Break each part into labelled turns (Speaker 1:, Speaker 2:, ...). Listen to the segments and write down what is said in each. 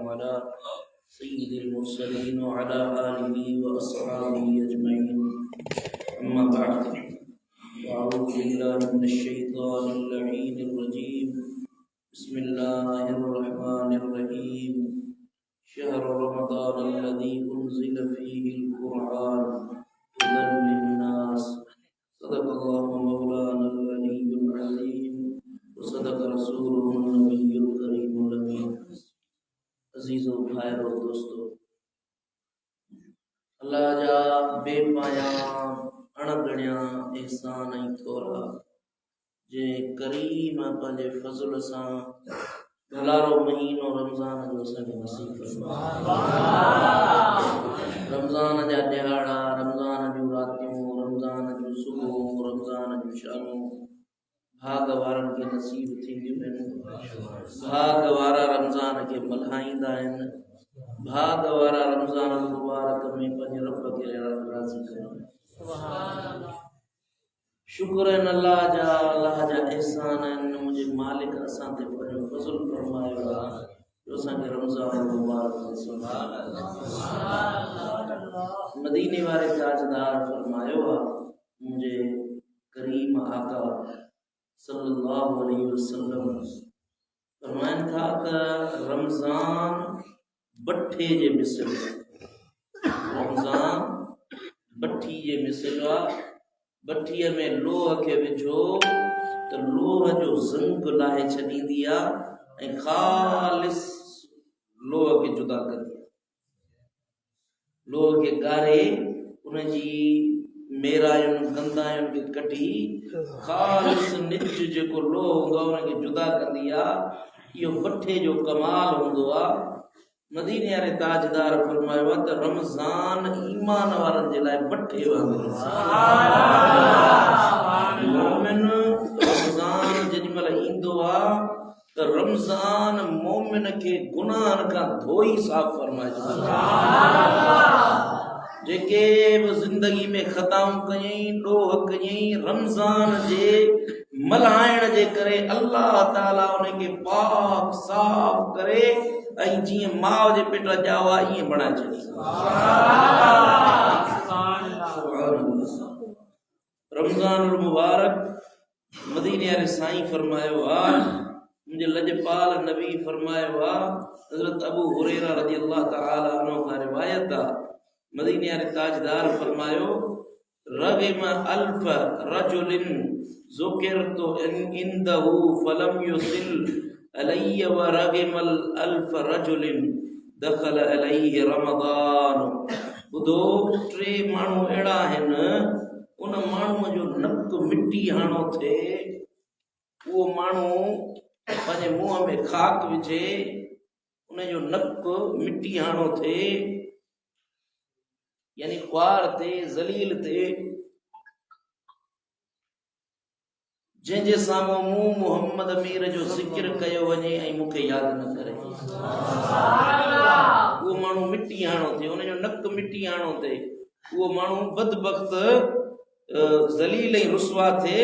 Speaker 1: على سيد المرسلين وعلى آله وأصحابه أجمعين أما بعد أعوذ بالله من الشيطان اللعين الرجيم بسم الله الرحمن الرحيم شهر رمضان الذي أنزل فيه القرآن هدى للناس صدق الله مولانا العلي العظيم وصدق رسوله النبي الكريم الأمين अजीज़ो भाइयों दोस्तों अल्लाह जा बेपाया अणगणिया एहसान ऐं थोरा जे करीम पंहिंजे फज़ल सां भलारो महीनो रमज़ान जो असांखे नसीब फरमाए। रमज़ान जा ॾिहाड़ा, रमज़ान जूं रातियूं, रमज़ान जूं सुबुहूं, रमज़ान जूं शामूं भाग वारनि खे नसीब थींदियूं आहिनि। भाग वारा रमज़ान खे मल्हाईंदा आहिनि। भाग वारा रमज़ान मुबारक में पंहिंजे रब खे राज़ी कनि। शुक्र आहिनि अल्लाह जा एहसान आहिनि। मुंहिंजे मालिक असां ते पंहिंजो फज़ल फरमायो आहे जो असांखे रमज़ान मुबारक मदीने वारे ताजदार फरमायो आहे। मुंहिंजे करीम आका सल्लल्लाहु अलैहि वसल्लम फरमाइनि था त रमज़ान बठे जे मिसल, रमज़ान बठी जे मिसल आहे। बठीअ में लोह खे विझो त लोह जो ज़ंग लाहे छॾींदी आहे ऐं ख़ालिस लोह खे जुदा कंदी आहे। लोह खे ॻारे उनजी मेरायुनि गंदायुनि खे कढी ख़ालिस निज जेको लोह हूंदो आहे उनखे जुदा कंदी आहे। इहो बठे जो कमाल हूंदो आहे। मदीने वारे ताजदार फरमायो आहे त रमज़ान ईमान वारनि जे लाइ बठे वांगुरु मोमिन रमज़ान जेॾी महिल ईंदो आहे त रमज़ान मोमिन खे गुनाहनि खां धोई साफ़ फरमाए। जेके बि ज़िंदगी में ख़ताऊं कयई, ॾोह कयई, रमज़ान जे मल्हाइण जे करे अल्लाह ताला उनखे पाक साफ़ करे ऐं जीअं माउ जे पेट ॼावा ईअं बणाए छॾी। रमज़ान मुबारक मदीने वारे साईं फरमायो आहे। मुंहिंजे लजपाल नबी फरमायो आहे। हज़रत अबू हुरैरा रज़ी अल्लाह तआला अन्हु खां रिवायत आहे। मदीने वारे ताजदार फरमायो रग़िम अल्फ रजुलिन ज़ुकिरतु इंदहु फलम युसिल अलैहि व रग़िमल अल्फ रजुलिन दख़ल अलैहि रमज़ान। ॿुधो, टे माण्हू अहिड़ा आहिनि उन माण्हूअ जो नक मिटी हाणो थिए, उहो माण्हू पंहिंजे मुंहं में खाक विझे, उनजो नक मिटी हाणो थिए, यानी ख्वार थे, ज़लील थे, जंहिंजे साम्हूं मूं मोहम्मद अमीर जो ज़िक्र कयो वञे ऐं मूंखे यादि न करे, उहो माण्हू मिटी हाणो थिए, उनजो नक मिटी हाणो थिए। उहो माण्हू बदबख़्त ज़लील ऐं रुसवा थिए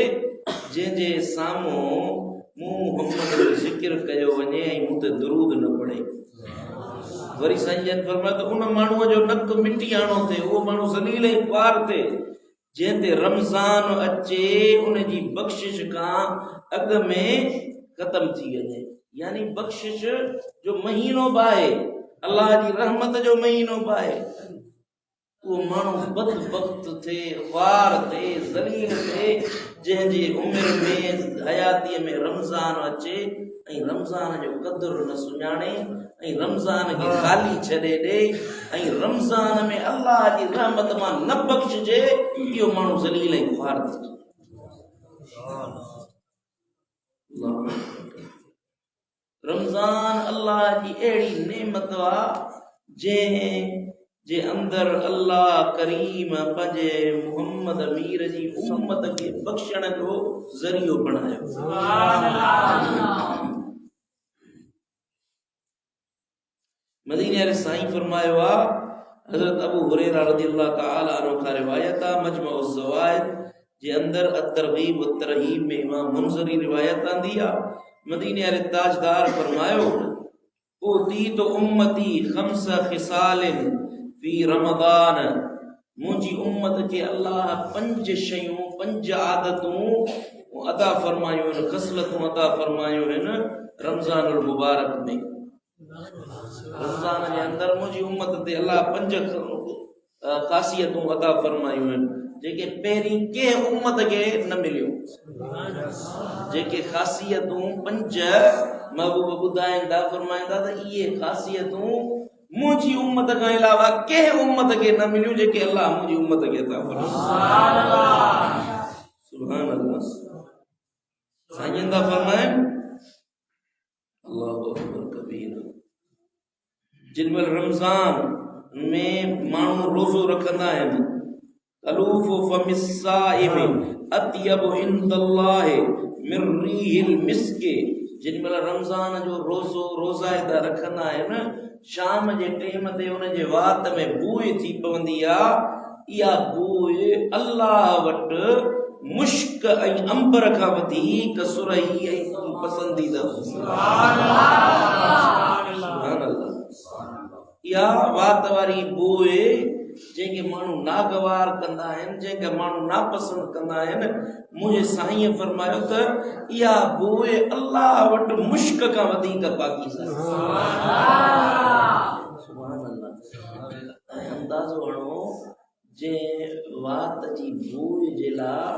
Speaker 1: जंहिंजे साम्हूं मूं मोहम्मद जो ज़िक्र कयो वञे ऐं मूं ते दुरूद न पढ़े। वरी साईं जन फरमायो त उन माण्हूअ जो नक मिटी हाणो थिए, उहो माण्हू ज़लील ऐं ख्वार थिए जंहिं ते रमज़ान अचे उनजी बख़्शिश खां अॻ में ख़तम थी वञे। यानी बख़्शिश जो महीनो बि आहे, अल्लाह जी रहमत जो महीनो बि आहे। उहो माण्हू बदबख़्त थिए, ख्वार थिए, ज़लील थिए जंहिंजी उमिरि में हयातीअ में रमज़ान अचे ऐं रमज़ान जो क़दुरु न सुञाणे ऐं रमज़ान खे ख़ाली छॾे ॾे ऐं रमज़ान में अल्लाह जी रहमत मां न बख़्शिजे, इहो माण्हू ज़लील ऐं ख्वार थी। रमज़ान अल्लाह जी अहिड़ी नेमत आहे जंहिं जे अंदर अल्लाह करीम पंहिंजे मोहम्मद अमीर जी उम्मत खे बख़्शण जो ज़रियो बणायो। मदीने वारे साईं फरमायो आहे। हज़रत अबू हुरैरा रज़ी अल्लाह तआला अन्हु खां रिवायत आहे। मजमुअ ज़वाइद जे अंदर अत-तरग़ीब व तरहीब में इमाम मुनज़री रिवायत आंदी आहे। मदीने वारे ताजदार फरमायो أوتيت أمتي 5 خصال في رمضان मुंहिंजी उम्मत खे अल्लाह 5 शयूं 5 आदतूं अदा फरमायूं आहिनि, ख़सलतूं अदा फरमायूं आहिनि रमज़ानुल मुबारक में। रमज़ान जे अंदरि मुंहिंजी उम्मत ते अल्लाह 5 ख़ासियतूं अदा फरमायूं आहिनि जेके पहिरीं कंहिं उम्मत खे न मिलियूं। जेके ख़ासियतूं 5 महबूब ॿुधाइनि था, फरमाइनि था त इहे ख़ासियतूं मुंहिंजी उम्मत खां अलावा कंहिं उम्मत खे न मिलियूं जेके अल्लाह मुंहिंजी उम्मत खे अता फरमायो। सुभान अल्लाह। साईं था फरमाइनि अल्लाहु अकबर कबीर। जिन महिल रमज़ान में माण्हू रोज़ो रखंदा आहिनि, अलूफ़ु फमिस्साइम अत्यबु इंदल्लाहि मिन रीहिल मिस्क। जिन महिल रमज़ान जो रोज़ा रखंदा आहिनि, शाम जे टेम ते उन जे वात में बूइ थी पवंदी आहे। इहा बूइ अल्लाह वटि मुश्क ऐं अंबर खां वधीक सुरही ऐं पसंदीदा। सुभान अल्लाह। इहा वात वारी बूइ जंहिंखे माण्हू नागवार कंदा आहिनि, जंहिंखे माण्हू नापसंद कंदा आहिनि, मुंहिंजे साईं फरमायो त इहा बूइ अल्लाह वटि मुश्क खां वधीक पाकीज़ आहे। सुभान अल्लाह। ऐं अंदाज़ो हणो जंहिं वात जी बूइ जे लाइ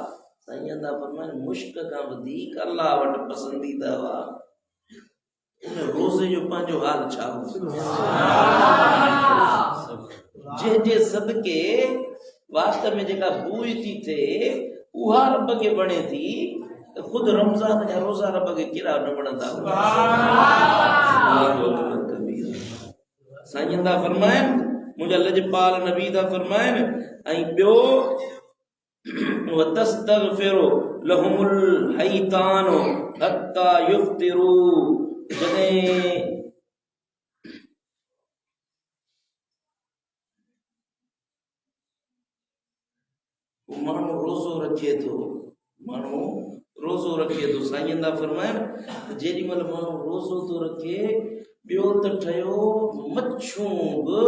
Speaker 1: साईं था फरमाइनि मुश्क खां वधीक अल्लाह वटि पसंदीदा हुआ, उन रोज़े जो पंहिंजो हाल छा हो। जंहिंजे सदके वास्तव में जेका बूइ थी थिए उहा रब खे वणे थी, त ख़ुदि रमज़ान जा रोज़ा रब खे केॾा न वणंदा। साईं था फरमाइनि, मुंहिंजा लजपाल नबी था फरमाइनि, ऐं ॿियो वतस्तगफिरु लहुमुल हैतानु हत्ता युफ्तिरू। जॾहिं माण्हू रोज़ो रखे थो, साईं था फरमाइनि जेॾी महिल माण्हू रोज़ो थो रखे, ॿियो त ठहियो मच्छूं बि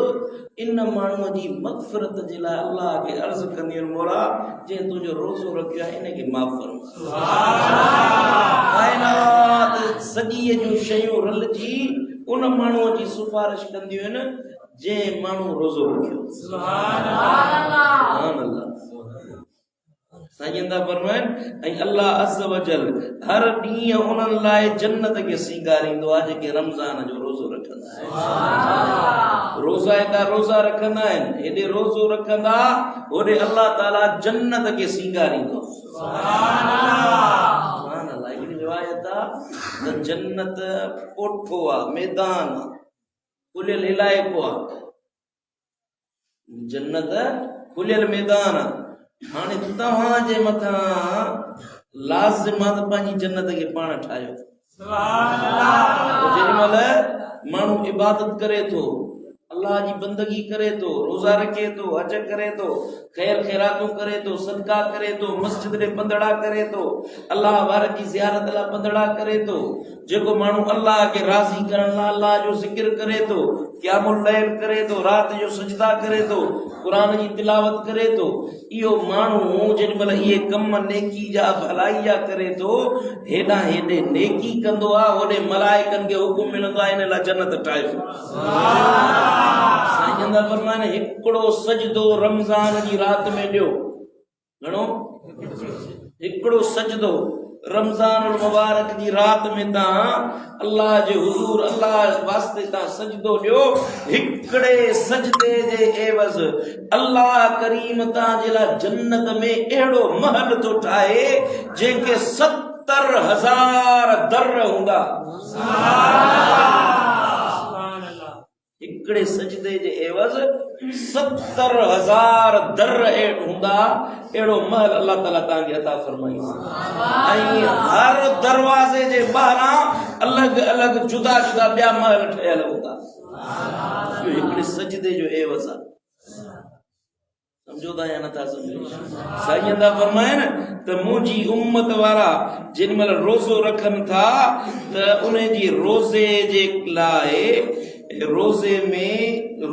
Speaker 1: इन माण्हूअ जी मग़फ़िरत जे लाइ अल्लाह खे अर्ज़ कंदियूं आहिनि, मौला जंहिं तुंहिंजो रोज़ो रखियो आहे इनखे माफ़ फरमा। काइनात सॼीअ जूं शयूं रलजी उन माण्हूअ जी सिफारिश कंदियूं आहिनि जंहिं माण्हू रोज़ो रखियो। सुभान अल्लाह। साईं था फरमाइनि, ऐं अल्लाह अज़्ज़ व जल हर ॾींहुं उन्हनि लाइ जन्नत खे सींगारींदो आहे जेके रमज़ान जो रोज़ो रखंदा आहिनि। रोज़ा रखंदा आहिनि, हेॾे रोज़ो रखंदा होॾे अल्लाह ताला जन्नत खे सींगारींदो। सुभान अल्लाह। हिकिड़ी रिवायत आहे त जन्नत कोठो आहे, मैदान आहे, खुलियल इलाइक़ो आहे। जन्नत खुलियल मैदान आहे। हाणे तव्हांजे मथां लाज़िम आहे त पंहिंजी जन्नत खे पाण ठाहियो। जेॾी महिल माण्हू इबादत करे थो, अल्लाह जी बंदगी करे थो, रोज़ा रखे थो, हज करे थो, ख़ैर ख़ैरातूं करे थो, सदका करे थो, मस्जिद ॾे पंधड़ा करे थो, अल्लाह वार जी ज़ियारत लाइ पंधड़ा करे थो, जेको माण्हू अल्लाह खे राज़ी करण लाइ अल्लाह जो ज़िक्र करे थो, क़यामुल लैल करे थो, राति जो सजदा करे थो, क़ुरान जी तिलावत करे थो, इहो माण्हू जेॾी महिल इहे कम नेकी जा भलाई जा करे थो, हेॾां हेॾे नेकी कंदो आहे, होॾे मलाइकनि खे हुकुम मिलंदो आहे इन लाइ जन्नत ठाहियो। साईं था फरमाइनि हिकिड़ो सजदो रमज़ान जी राति में ॾियो। घणो? हिकिड़ो सजदो रमज़ानुल मुबारक जी राति में तव्हां अल्लाह जे हुज़ूर अल्लाह वास्ते तव्हां सजदो ॾियो। हिकिड़े सजदे जे एवज़ अल्लाह करीम तव्हांजे लाइ जन्नत में अहिड़ो महल थो ठाहे जंहिंखे 70,000 दर हूंदा। हिकिड़े सजदे जे एवज़ 70,000 दर हूंदा। अहिड़ो महल अल्लाह ताला तव्हांखे अता फरमाईंदो। ऐं हर दरवाज़े जे ॿाहिरां अलॻि अलॻि जुदा जुदा ॿिया महल ठहियल हूंदा। हिकिड़े सजदे जो एवज़ आहे। समझो था या नथा समझो साईं दा फरमाइन त मुंहिंजी उम्मत वारा जिन महिल रोज़ो रखनि था त उन जी रोज़े जे लाइ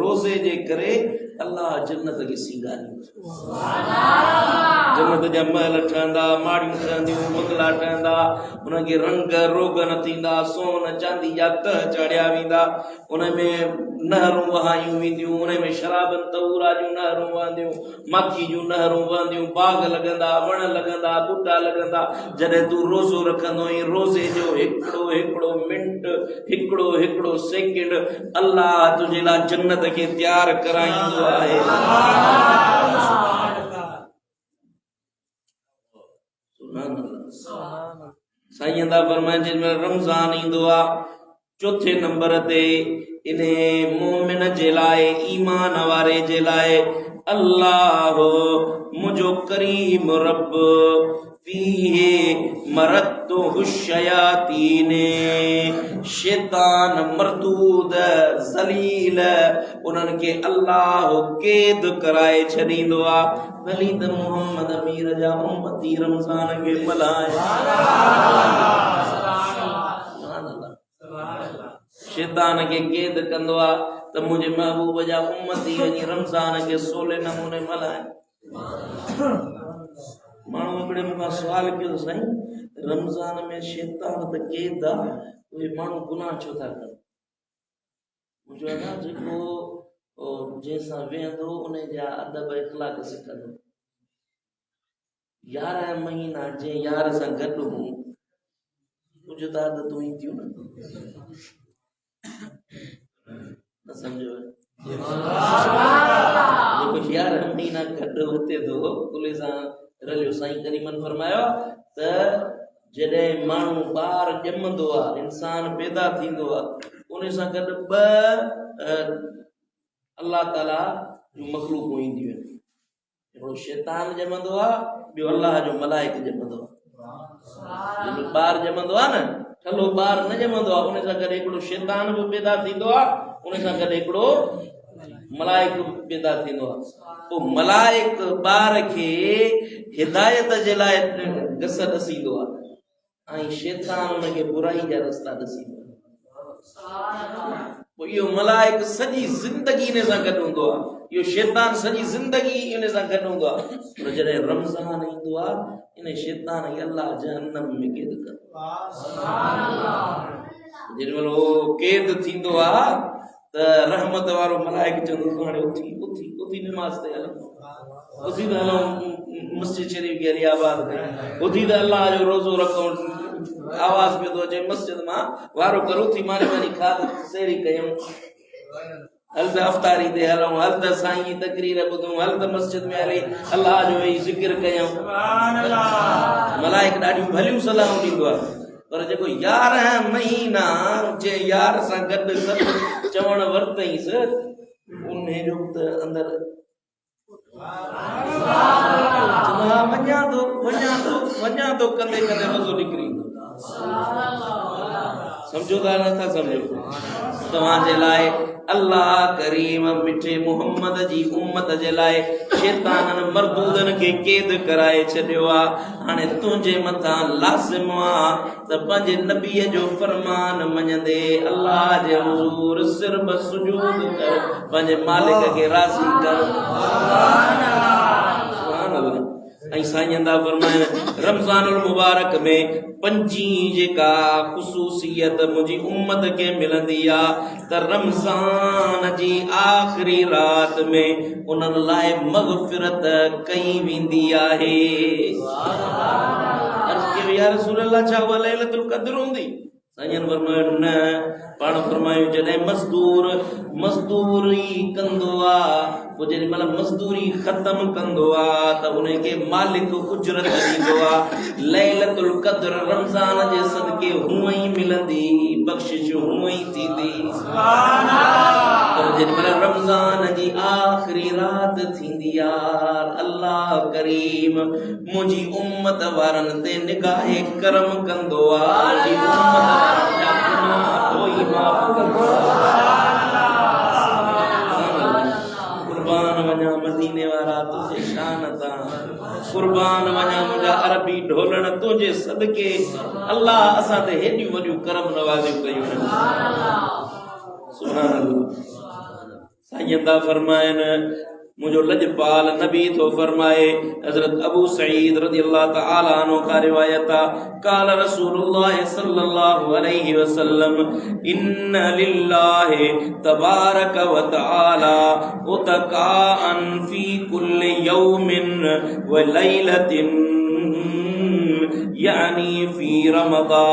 Speaker 1: रोज़े जे करे अल्लाह जन्नत खे सींगारींदो जन्नत जा महल ठहंदा माड़ियूं ठहंदियूं बंगला ठहंदा उनखे रंग रोग न थींदा सोन चांदी जा तह चाढ़िया वेंदा उनमें नहरूं वहायूं वेंदियूं उनमें शराबन तहूरा जूं नहरूं वहंदियूं माखी जूं नहरूं वहंदियूं बाग लॻंदा वण लॻंदा बूटा लॻंदा जॾहिं तूं रोज़ो रखंदो ऐं रोज़े जो हिकिड़ो मिंट हिकिड़ो सेकेंड अल्लाह तुंहिंजे लाइ जन्नत खे तयारु कराईंदो आहे साईं दा फरमाइनि जेमहिल रमज़ान ईंदो आहे चौथे नंबर ते इन मोमिन जे लाइ ईमान वारे जे लाइ अल्लाह मुंहिंजो करीम रब फीहे मरदतुहु शयातीन शैतान मरदूद ज़लील उन्हनि खे अल्लाह कैद कराए छॾींदो आहे भली त मोहम्मद अमीर जा उम्मती रमज़ान खे मल्हाए शैतान खे कैद कंदो आहे त मुंहिंजे महबूब जा उम्मती वञी रमज़ान खे सोले नमूने मल्हाए माण्हू हिकिड़े मूंखां सुवाल कयो साईं रमज़ान में शैतान त कैद आहे उहे माण्हू गुनाह छो था कनि मुंहिंजो आहे न जेको जंहिंसां वेहंदो उन जा अदब इख़लाक़ सिखंदो 11 महीना जंहिं यार सां गॾु हूं कुझु त आदतूं ई थियूं न सम्झो जेको 11 महीना गॾु हुते थो कुले सां रलियो साईं करीमन फरमायो त जॾहिं माण्हू ॿार ॼमंदो आहे इंसान पैदा थींदो आहे उन सां गॾु 2 अल्लाह ताला जूं मखलूक़ूं ईंदियूं आहिनि हिकिड़ो शैतान ॼमंदो आहे ॿियो अल्लाह जो मलाइक ॼमंदो आहे ॿार ॼमंदो आहे न ठलो ॿार न ॼमंदो आहे उन सां गॾु हिकिड़ो शैतान बि पैदा थींदो आहे उन सां गॾु हिकिड़ो मलाइक पैदा थींदो आहे पोइ मलाइक ॿार खे हिदायत जे लाइ गस ॾसींदो आहे ऐं शैतान हुनखे बुराई जा रस्ता ॾसींदो आहे पोइ इहो मलाइक सॼी ज़िंदगी इन सां गॾु हूंदो आहे इहो शैतान सॼी ज़िंदगी इन सां गॾु हूंदो आहे पर जॾहिं रमज़ान ईंदो आहे इन शैतान खे अल्लाह जहन्नम में कैद कंदो जेॾीमहिल उहो कैद थींदो आहे त रहमत वारो मलाइक चवंदो हाणे उथी नमाज़ ते हलंदो उथी त हलूं मस्जिद शरीफ़ खे हली आबाद कयूं उथी त अल्लाह जो रोज़ो रखूं आवाज़ पियो थो अचे मस्जिद मां वारो कर उथी मानी खाद सेरी कयूं हल त अफ़्तारी ते हलूं हल त साईं जी तकरीर ॿुधूं हल त मस्जिद में हली अल्लाह जो वेही ज़िक्र कयूं मलाइक ॾाढियूं भलियूं सलाहूं ॾींदो आहे पर जेको 11 महीना जे यार सां गॾु सभु चवण वरितईंसि उन जो त अंदरि वञा थो कंदे रोज़ो निकिरी समझो था नथा सम्झो तव्हांजे लाइ अल्लाह करीम मिठे मोहम्मद जी उम्मत जे लाइ शैताननि मरदूदनि खे कैद कराए छॾियो आहे हाणे तुंहिंजे मथां लाज़िम आहे त पंहिंजे नबीअ जो फरमान मञंदे अल्लाह जे हुज़ूर सिर्फ़ सुजूद कर पंहिंजे मालिक खे राज़ी कर ऐं साईं दा फरमाइनि रमज़ानुल मुबारक में 5 जेका ख़ुसूसियत मुंहिंजी उम्मत खे मिलंदी आहे त रमज़ान जी आख़िरी राति में उन्हनि लाइ मग़फ़िरत कई वेंदी आहे या रसूल अल्लाह छा उहा लैलतुल क़द्र हूंदी साईं फरमायो न पाण फरमायूं जॾहिं मज़दूरी कंदो आहे पोइ जेॾी महिल मज़दूरी ख़तम कंदो आहे त उनखे मालिक उजरत ॾींदो आहे लैलतुल क़द्र रमज़ान जे सदके हूअं ई मिलंदी बख़्शिश हूअं ई थींदी पर जेॾी महिल रमज़ान जी आख़िरी राति थींदी आहे अल्लाह करीम मुंहिंजी उम्मत वारनि ते निगाहे करम कंदो आहे कुर्बान वञा मदीने वारा तुझे शान ता कुर्बान वञा मुंहिंजा अरबी ढोलण तुझे सदके अल्लाह असां ते हेॾियूं वॾियूं करम नवाज़ियूं कयूं सुभान अल्लाह साईं ता फरमाइनि मुझो लजपाल नबी तो फरमाए हजरत अबू सईद रज़ियल्लाहु तआला अन्हु का रिवायत काल रसूलुल्लाह सल्लल्लाहु अलैहि वसल्लम इन्न लिल्लाहि तबारक व तआला उतकाअन फी कुल्लि यौमिन व लैलतिन यानी फी रमज़ान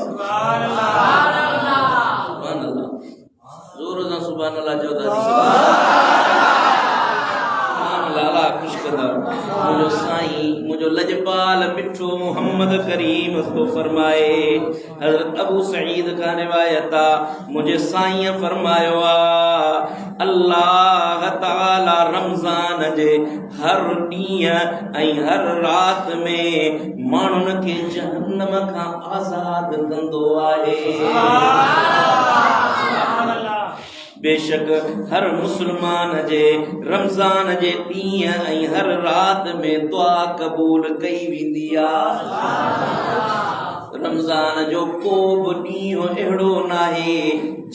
Speaker 1: सुभान अल्लाह जोर से सुभान अल्लाह चौधा सुभान अल्लाह खुश कदा मुझो साईं मुझो लजपाल मिठो मोहम्मद करीम को फरमाए हजरत अबू सईद का रिवायत मुझे साईं फरमायो अल्लाह ताला रमजान जे हर ॾींहुं ऐं हर रात में माण्हुनि खे जहन्नम खां आज़ाद कंदो आहे बेशक हर मुसलमान जे रमजान जे ॾींहुं ऐं हर रात में दुआ क़बूल कई वेंदी आहे रमजान जो को बि ॾींहुं अहिड़ो नाहे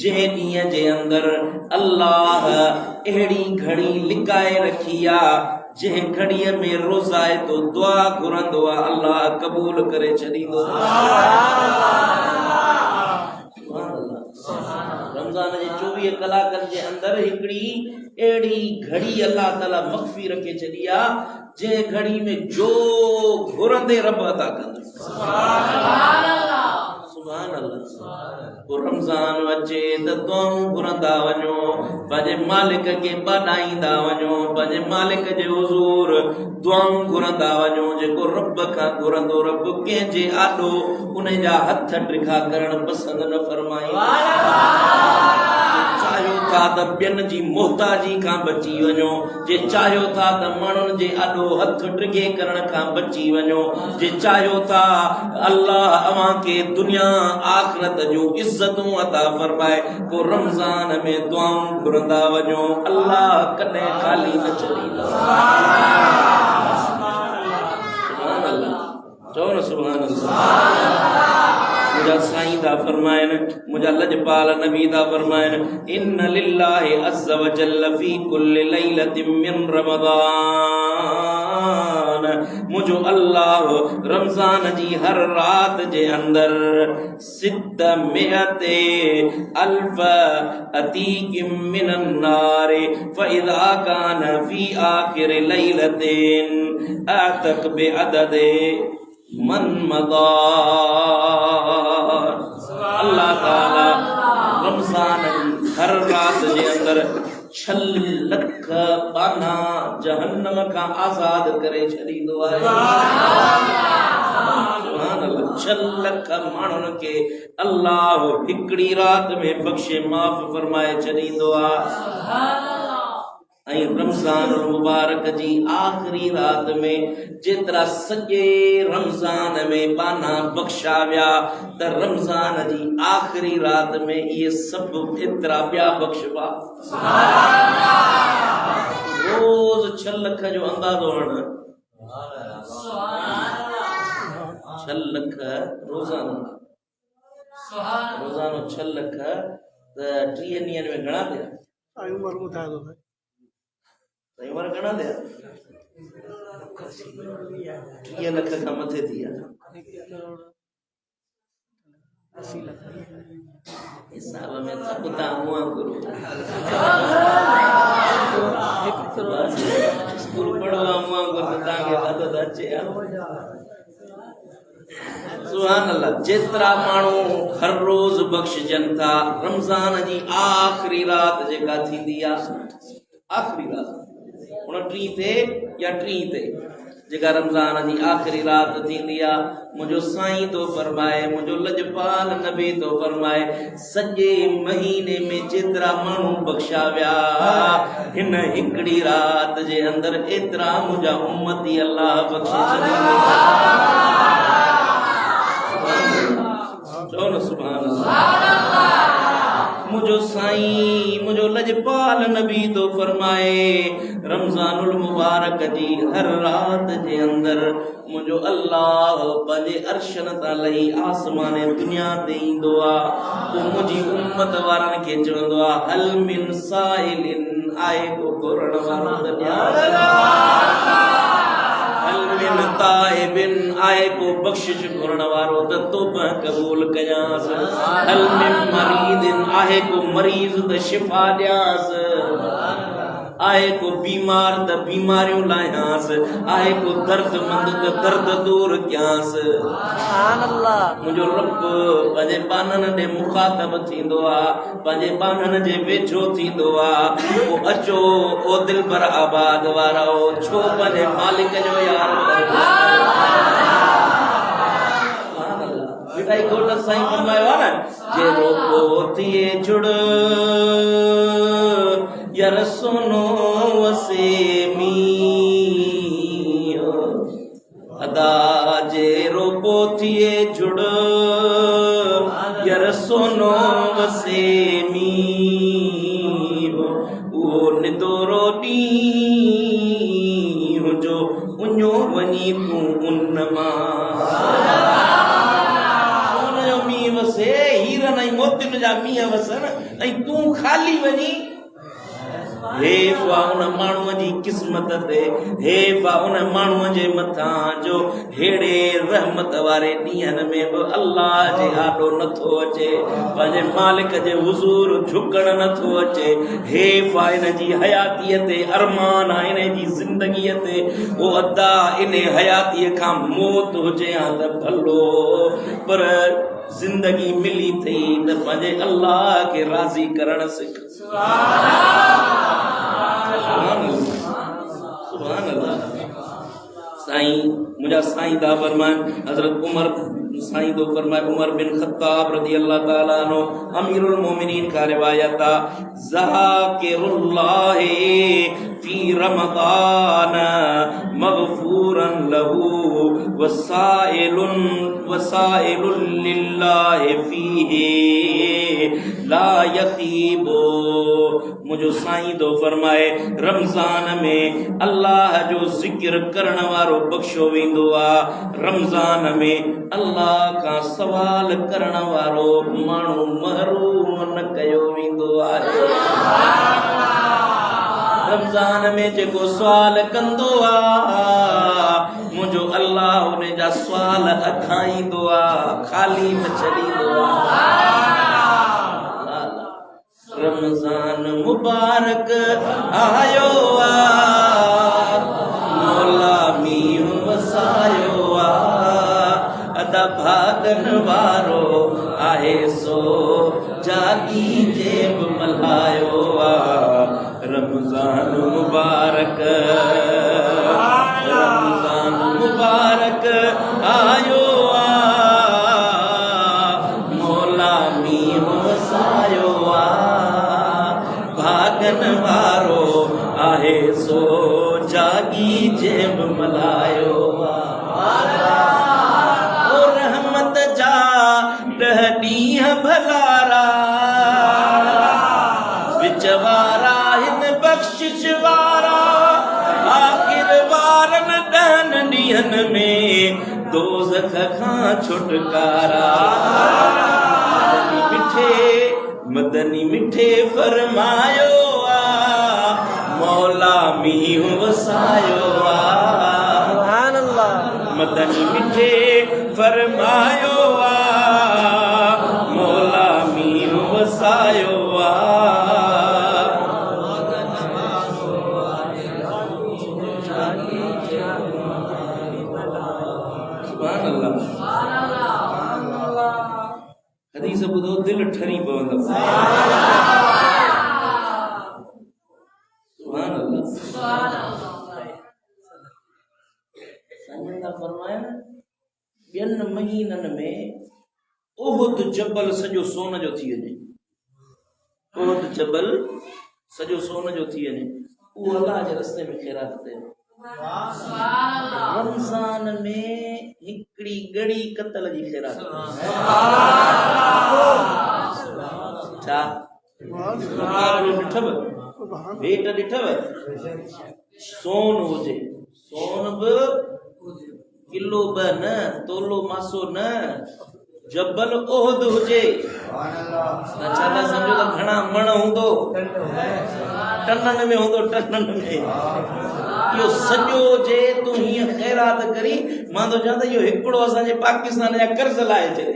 Speaker 1: जंहिं ॾींहं जे अंदरि अल्लाह अहिड़ी घड़ी लिकाए रखी आहे जंहिं घड़ीअ में रोज़ाए तो दुआ घुरंदो आहे अल्लाह क़बूल करे छॾींदो रमजान जे 24 कलाकनि जे अंदरि हिकिड़ी अहिड़ी घड़ी अल्लाह ताला मख्फी रखे छॾी आहे जंहिं घड़ी में जो घुरंदे रब अदा कंदो सुभान अल्लाह रमजान अचे त दुआऊं घुरंदा वञो पंहिंजे मालिक खे ॿाॾाईंदा वञो पंहिंजे मालिक जे हुज़ूर दुआऊं घुरंदा वञो जेको रब खां घुरंदो रब कंहिंजे आॾो उन जा हथ ड्रिखा करणु पसंदि न फरमाईंदो चाहियो था त ॿियनि जी मोहताजी खां बची वञो जे चाहियो था त माण्हुनि जे आॾो हथ ड्रिघे करण खां बची वञो जे चाहियो था अल्लाह अव्हां खे दुनिया आख़िरत जूं इज़तूं अता फरमाए पोइ रमज़ान में दुआऊं घुरंदा वञो अल्लाह कॾहिं ख़ाली न छॾींदो सुभान अल्लाह चओ न सुभान अल्लाह मुझा साईं दा फरमाइन मुझा लजपाल नबी दा फरमाइन इन्न लिल्लाहि अज़्ज़ व जल्ल फी कुल्लि लैलतिन मिन रमज़ान मुझो अल्लाह रमज़ान जी हर रात जे अंदर 600 अल्फ अतीकिम मिनन नार फइज़ा कान फी आखिर लैलतिन अतक बिअदद मन मदा अल्लाह ताला रमजान हर रात जे अंदर 6 लख बाना जहन्नम खां आज़ाद करे छॾींदो आहे सुभान अल्लाह 6 लख माण्हुनि खे अल्लाह हिकिड़ी रात में बख़्शे माफ़ फरमाए छॾींदो आहे ऐं रमज़ान मुबारक जी आख़िरी रात में जेतिरा सॼे रमज़ान में बाना बख़्शा विया त रमज़ान जी आख़िरी रात में इहे सभु एतिरा ॿिया बख़्शबा रोज़ 6 लख जो अंदाज़ो हण 6 लख रोज़ानो 6 लख त 30 ॾींहंनि में घणा थिया उमिरि ॿुधायो सही उमिरि घणा थिया 30 लख खां मथे थी विया हिसाब में सभु तव्हां मुआ करो स्कूल पढ़ो मुआ करो तव्हांखे आदत अचे सुभान अल्लाह जेतिरा माण्हू हर रोज़ बख़्शजनि था रमज़ान जी आख़िरी रात जेका थींदी आहे आख़िरी रात 29 ते या 30 ते जेका रमज़ान जी आख़िरी रात थींदी आहे मुंहिंजो साईं तो फरमाए मुंहिंजो लजपाल नबी तो फरमाए सॼे महीने में जेतिरा माण्हू बख़्शा विया हिन हिकिड़ी रात जे अंदरि एतिरा मुंहिंजा उम्मती अल्लाह बख़्शे छॾींदो चओ न सुभान अल्लाह मुझो साईं मुझो लजपाल नबी तो फरमाए रमजानुल मुबारक जी हर रात जे अंदर मुझो अल्लाह पंहिंजे अर्शन तां लही आसमान दुनिया ते ईंदो आहे तो मुंहिंजी उम्मत वारनि खे चवंदो आहे हल मिन साइलिन आए को घुरण वारो त हल मिन ताइबिन आए को बख्शिश घुरण वारो त तौबा क़बूल कयांसि हल मिन मरीदिन आए को मरीज़ त शिफ़ा ॾियांसि आए को बीमार त बीमारियूं लाहियांसि आए को दर्दमंद त दर्द दूर कयांसि मुंहिंजो रब पंहिंजे बाननि ॾे मुखातब थींदो आहे पंहिंजे बाननि जे वेझो थींदो आहे पोइ अचो ओ दिलबर आबाद वारो छो पंहिंजे मालिक जो यार मिठाई घोट साईं फरमायो आहे न जे रोको थिए जुड़ यार सोनो वसे मी अदा जे रोको थिए जुड़ यार सोनो वसे मी वो निदो रोटी जो उन्यो वनी तू उन्नमा वसे हीरन ऐं मोतियुनि जा मींहं वसन ऐं तूं खाली वञी हेफ़ आहे उन माण्हूअ जी क़िस्मत ते हेफ़ आहे उन माण्हूअ जे मथां जो हेड़े रहमत वारे ॾींहंनि में बि अल्लाह जे आॾो नथो अचे पंहिंजे मालिक जे हुज़ूर झुकण नथो अचे हेफ़ आहे इन जी हयातीअ ते अरमान आहे इन जी ज़िंदगीअ ते उहो अदा इन हयातीअ खां मौत हुजे हा त भलो पर जिंदगी मिली थी त पंहिंजे अल्लाह खे राज़ी करण सिख सुभान अल्लाह साईं मुंहिंजा साईं दा फरमान हज़रत उमर साईं दो फरमाए उमर बिन ख़त्ताब रज़ी अल्लाह ताला अन्हु अमीरुल मोमिनीन का रिवायत है ज़ाकिरुल्लाह फी रमज़ान मग़फ़ूरन लहू वसाइलुन लिल्लाहि फीही ला यखीबो मुझो साईं दो फरमाए रमज़ान में अल्लाह जो ज़िक्र करण वारो बख्शो वेंदो आहे रमज़ान में अल्लाह का सवाल करण वारो माण्हू महरूम न कयो वेंदो आहे रमज़ान में जेको सवाल कंदो आहे मुंहिंजो अल्लाह उन जा सवाल अखाईंदो आहे खाली न छॾींदो आहे रमज़ान मुबारक आयो आहे मौला मींहुं वसायो आहे अदा भागन वारो आहे सो जागी जेब मल्हायो आहे रमज़ान मुबारक रमज़ान मुबारक आयो आहे मौला मींहुं वसायो आहे भागन वारो आहे सो जागी जेब मल्हायो आहे रहमत जा 10 ॾींहं भलारा विच वारा हिन बख़्शिश वारा आख़िर वारनि 10 ॾींहंनि में दोज़ख खां छुटकारा मदनी मिठे फरमायो आहे मौला मींहुं वसायो आहे सुभान अल्लाह मदनी मिठे फरमायो आहे मौला मींहुं वसायो आहे सुभान अल्लाह हदीस ॿुधो दिलि ठरी पवंदो सुभान अल्लाह साईं फरमाया न 2 महीननि में उहुद जबल सॼो सोन जो थी वञे उहुद जबल सॼो सोन जो थी वञे उहो अल्लाह जे रस्ते में ख़ैरात कयो रमज़ान में हिकिड़ी गड़ी कतल जी ख़ैरात छा मुकाबलो ॾिठव भेट ॾिठव सोन हुजे सोन बि किलो ब न तोलो मासो न जबल ओहद हुजे छा था सम्झो त घणा मण हूंदो टननि में हूंदो टननि में इहो सॼो जे तूं हीअं ख़ैरात करी मां थो चवां त इहो हिकिड़ो असांजे पाकिस्तान जा कर्ज़ लाइ छॾे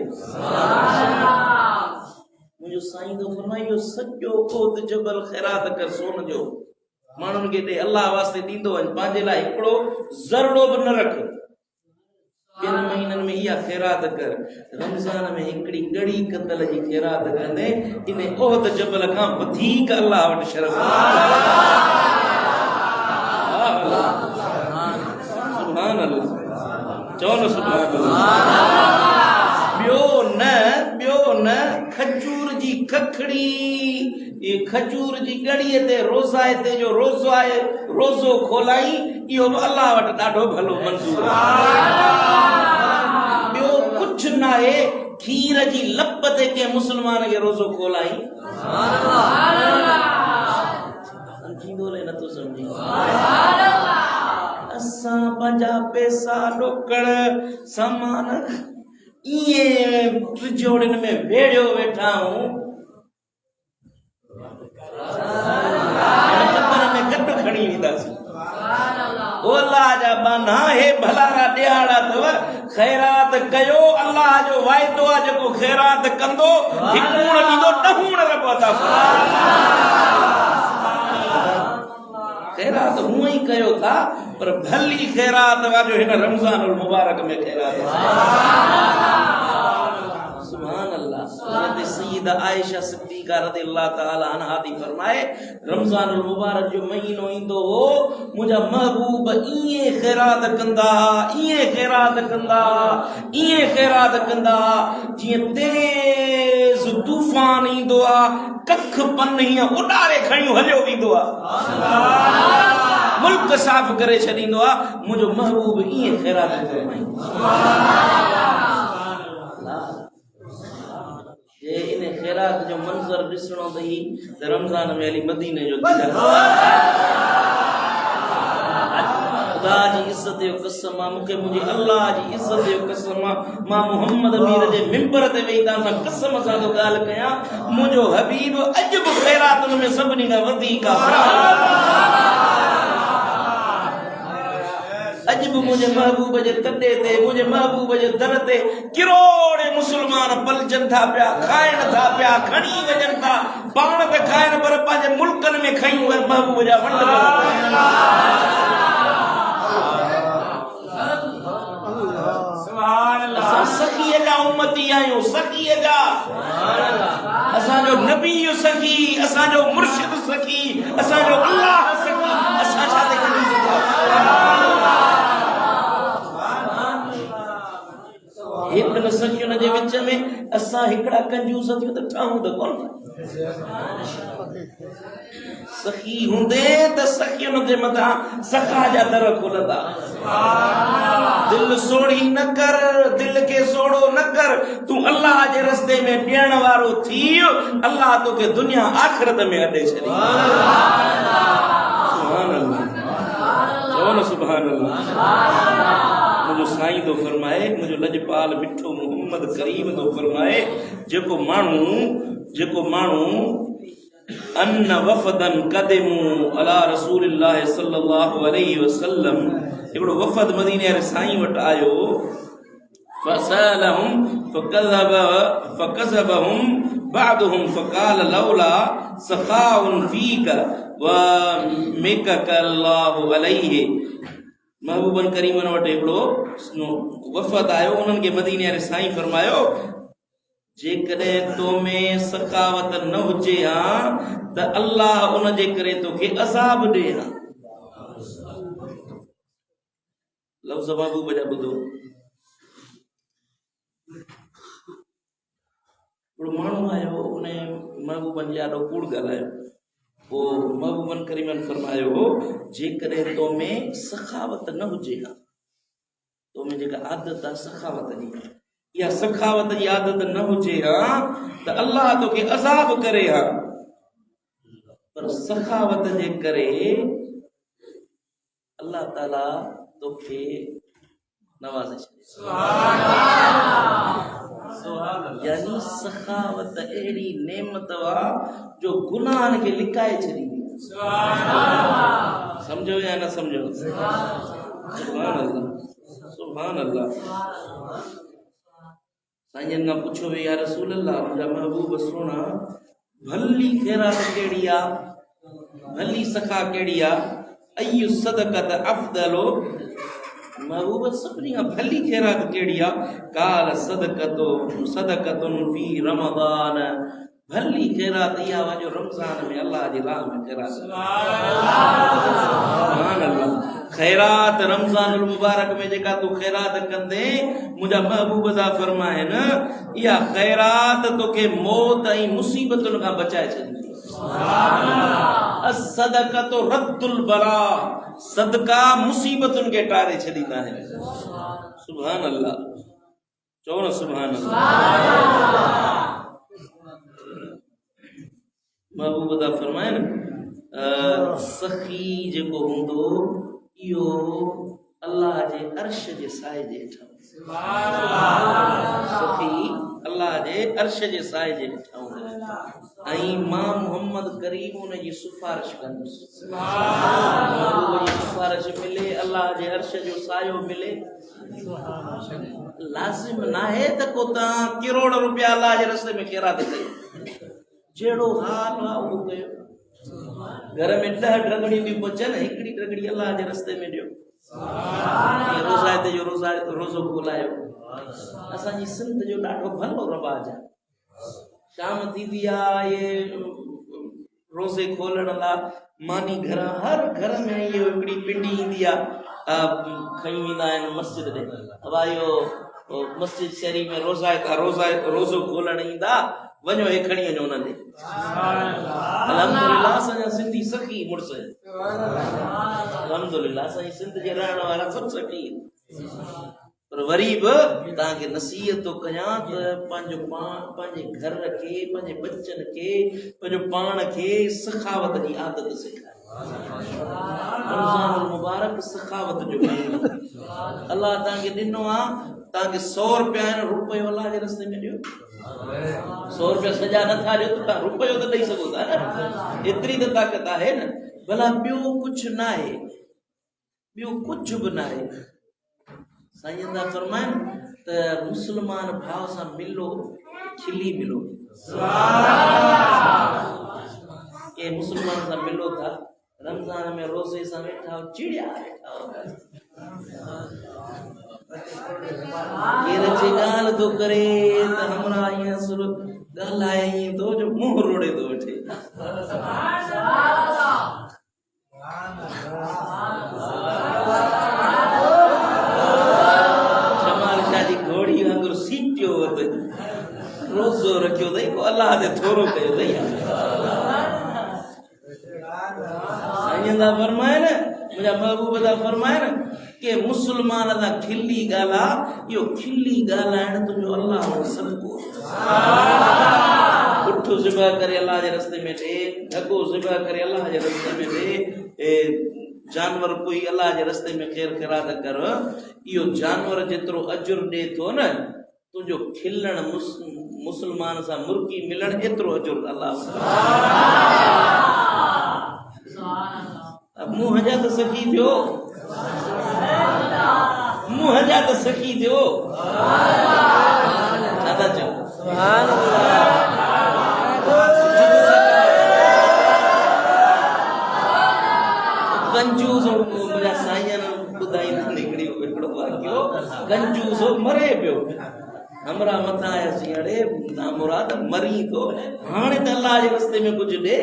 Speaker 1: मुंहिंजो साईं थो फरमाए इहो सॼो ओहद जबल ख़ैरात कर सोन जो माण्हुनि खे ॾे अलाह वास्ते ॾींदो वञ पंहिंजे लाइ हिकिड़ो ज़रड़ो बि न रख ॿिनि महीननि में इहा ख़ैरात कर रमज़ान में हिकिड़ी ॻड़ी कतल जी ख़ैरात कंदे इन ओहद जबल खां वधीक अलाह वटि शरफ़ सुभान अल्लाह चओ न सुभान अल्लाह ॿियो न खजूर जी खखड़ी ये खजूर जी गड़ीअ ते रोज़ाए ते जो रोज़ो आहे रोज़ो खोलाई इहो बि अलाह वटि ॾाढो भलो मंज़ूर ॿियो कुझु न आहे खीर जी लप ते कंहिं मुस्लमान खे रोज़ो खोलाई सम्झींदो न नथो सम्झी असां पंहिंजा पैसा ॾोकड़ सामान ईअं तिजोड़ियुनि में वेड़ियो वेठा आहियूं में गॾु खणी वेंदासीं अल्लाह जा बाना हे भलारा ॾियारा अथव ख़ैरात कयो अल्लाह जो वाइदो आहे जेको ख़ैरात कंदो हिकु ॾींदो 10 रब अता ख़ैरात हूअं ई कयो था पर भली ख़ैरात वाजो हिन रमज़ानुल मुबारक में ख़ैरात सुभान अल्लाह हज़रत सय्यदा आयशा सिद्दीक़ा रज़ियल्लाहु ताला अन्हा थी फरमाए रमज़ानुल मुबारक जो महीनो ईंदो हो मुंहिंजा महबूब ईअं ख़ैरात कंदा जीअं तेज़ तूफ़ान ईंदो आहे कख पन हीअं उॾारे खणियूं हलियो वेंदो आहे मुल्क साफ़ करे छॾींदो आहे मुंहिंजो महबूब ईअं ख़ैरात फरमाईंदो इन ख़ैरात जो मंज़र ॾिसणो अथई त रमज़ान में हली मदीने जो ख़ुदा जी इज़त जो कसम आहे मूंखे मुंहिंजी अल्लाह जी इज़त जो कसम आहे मां मोहम्मद अमीर जे मिंबर ते वेही था मां कसम सां थो ॻाल्हि कयां मुंहिंजो हबीब अॼु बि ख़ैरातुनि में सभिनी खां वधीक अॼु बि मुंहिंजे महबूब जे तॾे ते मुंहिंजे महबूब जे दर ते किरोड़े मुस्लमान पलजनि था पिया खाइनि था पिया खणी वञनि था पाण त खाइनि पर पंहिंजे मुल्कनि में खयूं महबूब जा वंड असां सखीअ जा उम्मती आहियूं सखीअ जा असांजो नबी सखी असांजो मुर्शिद सखी असांजो अल्लाह सखी असां छा ते कयूं हिकु सखियुनि जे विच में असां हिकिड़ा कंजूस थियूं त ठहूं त कोन सखी हूंदे त सखियुनि जे मथां सखा जा दर खुलंदा दिल सोड़ी न कर दिल के सोड़ो न कर तू अल्लाह जे रस्ते में ॾियण वारो थी अल्लाह तोखे दुनिया आख़िरत में अॾे छॾी सुभान अल्लाह सुभान अल्लाह मुंहिंजो साईं थो फरमाए मुंहिंजो लजपाल मिठो मोहम्मद करीम थो फरमाए जेको माण्हू अन वफ़दन क़दमू अला रसूलिल्लाह सल्लल्लाहु अलैहि वसल्लम हिकिड़ो वफ़द मदीने वारे साईं वटि आयो फसलहुम फकज़बहुम بعضهم فقال لولا سخاء فيك ومكك الله عليه महबूबन करीमन वटि हिकिड़ो वफ़द आयो उन्हनि खे मदीने वारे साईं फरमायो जेकॾहिं तो में सखावत न हुजे हा त अल्लाह उन जे करे तोखे अज़ाब ॾे हा लफ़्ज़ महबूब जा ॿुधो माण्हू आयो उन महबूबन जे ॾाढो कूड़ ॻाल्हायो पोइ महबूबन करीमन फरमायो जेकॾहिं तो में सखावत न हुजे हा तो में जेका आदत आहे सखावत जी इहा सखावत जी आदत न हुजे हा त अल्लाह तोखे अज़ाब करे हा पर सखावत जे करे अल्लाह ताला तोखे नवाज़े छॾे। यानी सखावत अहिड़ी नेमत वा जो गुनाहन खे लिकाए छॾींदी। समझो या न समझो? सुभान अल्लाह, सुभान अल्लाह। साईं खां पुछो वे या रसूल अल्लाह, मुंहिंजा महबूब सोना भली ख़ैरात कहिड़ी आ, भली सखा कहिड़ी आ? अय्यु सदक़त अफ़दलो, महबूब सभिनी खां भली ख़ैरात कहिड़ी आ? काल सदक़तुन फी रमज़ान, भली ख़ैरात इहा वा जो रमज़ान में अल्लाह जी राह में ख़ैरात। सुभान अल्लाह। ख़ैरात रमज़ानुल मुबारक में जेका तू ख़ैरात कंदे, मुंहिंजा महबूब दा फरमाइनि इहा ख़ैरात तोखे मौत ऐं मुसीबतुनि खां बचाए छॾींदी। सदक़तो रद्दुल बला, सदका मुसीबतुनि खे टारे छॾींदा आहिनि। सुभान अल्लाह, चओ न सुभान अल्लाह। महबूब दा फरमाइनि सखी जेको हूंदो इहो अल्लाह जे अर्श जे साए जे हेठां। सखी अल्लाह जे अर्श जे साए जे हेठां ऐं मां मोहम्मद करीम उन जी सिफारिश कंदुसि। महबूब जी सिफारिश मिले, अल्लाह जे अर्श जो सायो मिले। लाज़िम नाहे त को तव्हां करोड़ रुपया अल्लाह जे रस्ते में ख़ैरात कयो, जहिड़ो हाल आहे उहो कयो। घर में 10 ड्रगड़ियूं थी पहुचनि, हिकिड़ी ड्रगड़ी अल्लाह जे रस्ते में ॾियो। रोज़ाइते जो रोज़ो खोलायो। असांजी सिंध जो ॾाढो भलो रवाज आहे। शाम थींदी आहे, ये रोज़े खोलण लाइ मानी घर, हर घर में इहो हिकिड़ी पिंडी ईंदी आहे, खणी वेंदा आहिनि मस्जिद ॾे। इहो मस्जिद शरीफ़ में रोज़ो खोलण ईंदा, वञो हे खणी वञो उन्हनि ॾे। अल्हम्दुलिल्लाह असांजा सिंधी सखी मुड़ुस, अल्हम्दुलिल्लाह असांजी सिंध जे रहण वारा सभु सखी। पर वरी बि तव्हांखे नसीहत थो कयां त पंहिंजे घर खे, पंहिंजे बच्चनि खे, पंहिंजो पाण खे सखावत जी आदत सेखारियो। रमज़ानुल मुबारक सखावत जो महीनो। अल्लाह तव्हांखे ॾिनो आहे, तव्हांखे 100 रुपया आहिनि, रुपयो अल्लाह जे रस्ते में ॾियो। 100 रुपया सॼा नथा ॾियो त तव्हां रुपयो त ॾेई सघो था न, एतिरी त ताक़त आहे न। भला ॿियो कुझु न आहे, ॿियो कुझु बि न आहे। साईं दा फरमाइनि त मुस्लमान भाव सां मिलो, खिली मिलो। के मुस्लमान सां मिलो था, रमज़ान में रोज़े सां वेठा चिड़िया वेठा, केर जे ॻाल्हि थो करे त हमरा ईअं सुर ॻाल्हाए ईअं थो जो मुंहुं रोड़े थो वठे। जमाल शाह जी घोड़ी वांगुरु सीटियो अथई, रोज़ो रखियो अथई, को अल्लाह ते थोरो कयो अथई। साईं दा फरमाइनि, मुंहिंजा महबूब दा फरमाइनि के मुस्लमान दा खिली ॻाल्हा, इहो खिली ॻाल्हाइण तुंहिंजो अल्लाह वटि सदको। उठ ज़िबा करे अल्लाह जे रस्ते में ॾे, ढको ज़िबा करे अल्लाह जे रस्ते में ॾे, जानवर कोई अल्लाह जे रस्ते में ख़ैर ख़ैरात कर, इहो जानवर जेतिरो अजुर ॾे थो न, तुंहिंजो खिलण मुस्लमान सां मुर्गी मिलण एतिरो अजुर अल्लाह। मुंहं जा त सखी थियो, मुंहं जा त सखी थियो। दादा चओ कंजूस मुंहिंजा साईं ॿुधाईंदा हिकिड़ो वाक़ियो, कंजूस मरे पियो, हमरा मथां आयसि अड़े नामुराद मरी थो, हाणे त अल्लाह जे रस्ते में कुझु ॾे,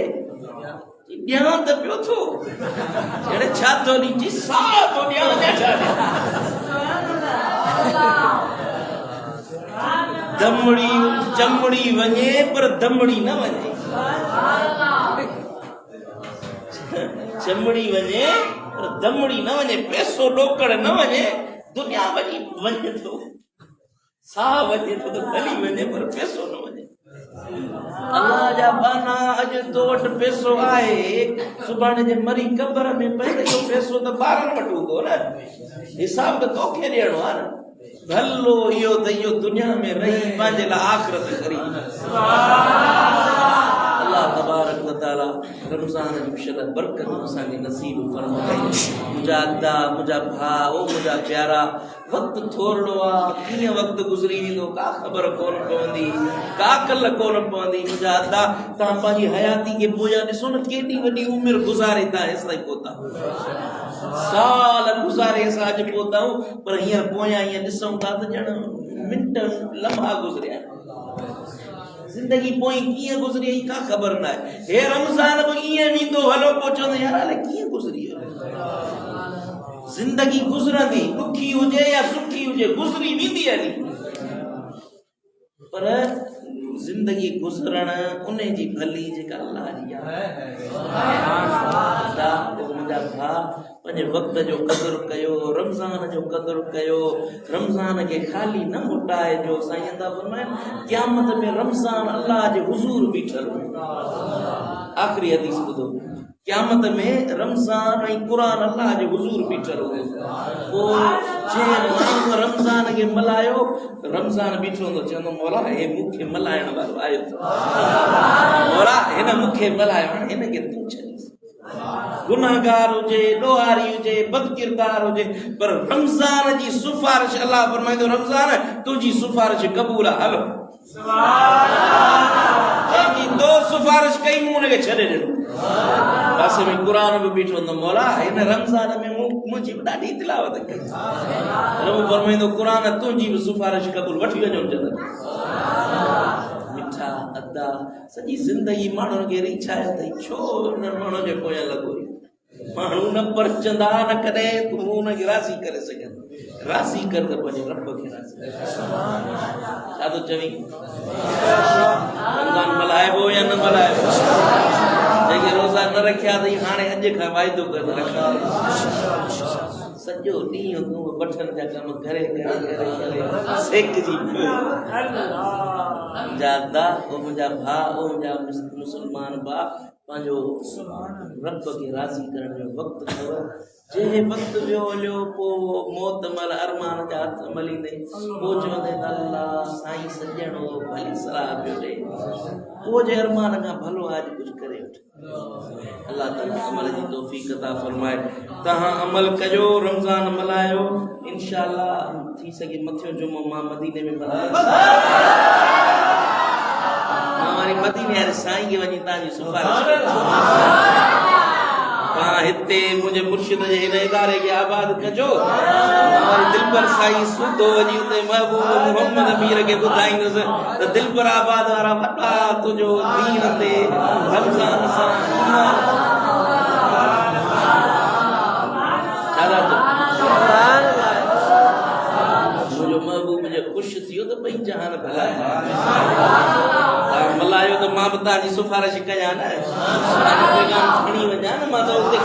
Speaker 1: ॾियां त पियो थो, अड़े छा थो ॾींदी, साह थो ॾियां, चमड़ी वञे पर दमड़ी न वञे, चमड़ी वञे पर दमड़ी न वञे, पैसो ॾोकड़ न वञे, दुनिया वञे थो, साह वञे थो त भली वञे पर पैसो न वञे। अल्लाह जा बाना अॼु जे तो वटि पैसो आहे सुभाणे जे मरी क़बर में पए जो पैसो त ॿारनि वटि हूंदो न हिसाब त तोखे ॾियणो आहे न भलो इहो त इहो दुनिया में रही पंहिंजे लाइ आख़िरत ख़रीद अल्लाह तबारक व तआला रमज़ान जी शरत बरकत असांखे नसीब फरमाए मुंहिंजा अदा मुंहिंजा भाउ ओ मुंहिंजा प्यारा वक़्तु थोरो आहे कीअं वक़्तु गुज़री वेंदो का ख़बर कोन पवंदी का कल कोन पवंदी मुंहिंजा अदा तव्हां पंहिंजी हयाती खे पोयां ॾिसो न केॾी वॾी उमिरि गुज़ारे था हेसि ताईं पहुता साल गुज़ारे असां अॼु पहुता आहियूं पर हींअर पोयां हीअं ॾिसूं था त ॼण मिंट लम्हा गुज़रिया ज़िंदगी पोइ कीअं गुज़री का ख़बर न आहे हे रमज़ान बि ईअं वेंदो हलो पोइ चवंदो यार हाणे कीअं गुज़री ज़िंदगी गुज़रंदी ॾुखी हुजे या सुठी हुजे गुज़री वेंदी हली पर ज़िंदगी गुज़रण उन जी भली जेका अल्लाह जी आहे मुंहिंजा भाउ पंहिंजे वक़्त जो क़दुरु कयो रमज़ान जो क़दुरु कयो रमज़ान खे ख़ाली न मोटाए जो साईं था फरमाइनि क़यामत में रमज़ान अल्लाह जे हुज़ूर बीठल आख़िरी हदीस ॿुधो क़यामत में रमज़ान ऐं क़ुर अल्लाह जे हुज़ूर बीठल पोइ जंहिं माण्हू रमज़ान खे मल्हायो रमज़ान बीठो हूंदो चवंदो मौला हे मूंखे मल्हाइण वारो आयो मौला हिन मूंखे मल्हायो हाणे हिन खे तूं छॾ गुनाहगार हुजे ॾोहारी हुजे बदकिरदार हुजे पर रमज़ान जी सिफारिश अल्लाह फरमाईंदो रमज़ान तुंहिंजी सिफारिश क़बूल आहे हलो जंहिंजी तो सिफारिश कई मूं हुनखे छॾे ॾिनो पासे में क़ुर बि बीठो हूंदो मौला हिन रमज़ान में मुंहिंजी बि ॾाढी तिलावत कई रब फरमाईंदो क़ुर तुंहिंजी बि सिफारिश क़बूल वठी वञो मिठा अदा सॼी ज़िंदगी माण्हुनि खे रीछा अथई छो हिन माण्हू जे पोयां लॻो माण्हू न परचंदा न कॾहिं तूं हुनखे राज़ी करे सघंदो राज़ी कर त पंहिंजे रब खे राज़ी छा थो चवीं रमज़ान मल्हाइबो या न मल्हाइबो जेके रोज़ा न रखिया अथई हाणे अॼु खां वाइदो कर रखा सॼो ॾींहुं तूं बठनि जा कम करे करे करे करे सेकजी मुंहिंजा अदा ओ मुंहिंजा भाउ ओ मुंहिंजा मुस्लमान भाउ पंहिंजो रब खे राज़ी करण जो वक़्तु अथव जंहिं वक़्तु वियो हलियो पोइ मौत महिल अरमान जा हथ मलींदे पोइ चवंदे त अल्लाह साईं सॼणो भली सलाह पियो ॾे पोइ जे अरमान खां भलो अॼु कुझु करे वठो अल्लाह ताला अमल जी तौफ़ीक़ अता फरमाए तव्हां अमल कजो रमज़ान मल्हायो इंशाअल्लाह थी सघे मथियो जुमो मां मदीने में हमारी मदीने वारे साईं खे वञी तव्हांजी सिफारिश तव्हां हिते मुंहिंजे मुर्शिद जे हिन इदारे खे आबाद कजो हमारी दिलबर साईं सूदो वञी हुते महबूब मोहम्मद अमीर खे ॿुधाईंदुसि त दिलबर आबाद वारा वॾा तुंहिंजो दीन ते रमज़ान सां मुंहिंजो महबूब जे ख़ुशि थियो त ॿई जहान मल्हायो त मां बि तव्हांजी सिफारिश कयां न खणी वञा न मां त उते